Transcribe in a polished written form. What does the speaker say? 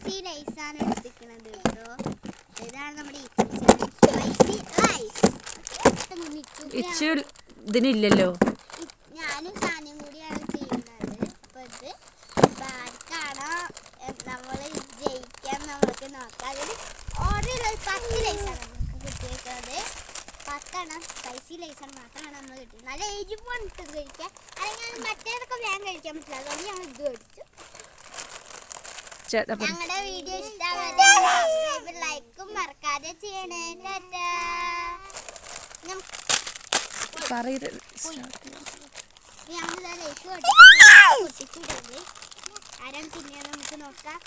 Spicy lies ആണ് എടുത്തിരിക്കുന്നത് കേട്ടോ. ഇതാണ് നമ്മുടെ സ്പൈസി ലൈസ്. ഇതിനില്ലല്ലോ. ഞാനും സാനിയും കൂടിയാണ് ചെയ്യുന്നത്. അപ്പൊ ഇത് ആർക്കാണോ നമ്മൾ ജയിക്കാൻ നമുക്ക് നോക്കാം. അതിൽ ഓർഡർ 10 ലൈസാണ് നമുക്ക് കിട്ടിയിരിക്കുന്നത്. 10 സ്പൈസി ലൈസാണ് മാത്രമാണ് നമ്മൾ കിട്ടിയത്. നല്ല എരിവാണ് ഇട്ടത് കഴിക്കാൻ. അല്ലെങ്കിൽ മറ്റേതൊക്കെ വേഗം കഴിക്കാൻ പറ്റില്ല. അതുകൊണ്ട് ഞങ്ങൾ ഇത് മേടിച്ചു. ഞങ്ങളുടെ വീഡിയോ ഇഷ്ടമാകുമ്പോൾ ലൈക്കും മറക്കാതെ ചെയ്യണേ. ആരാണ് പിന്നെ നമുക്ക് നോക്കാം.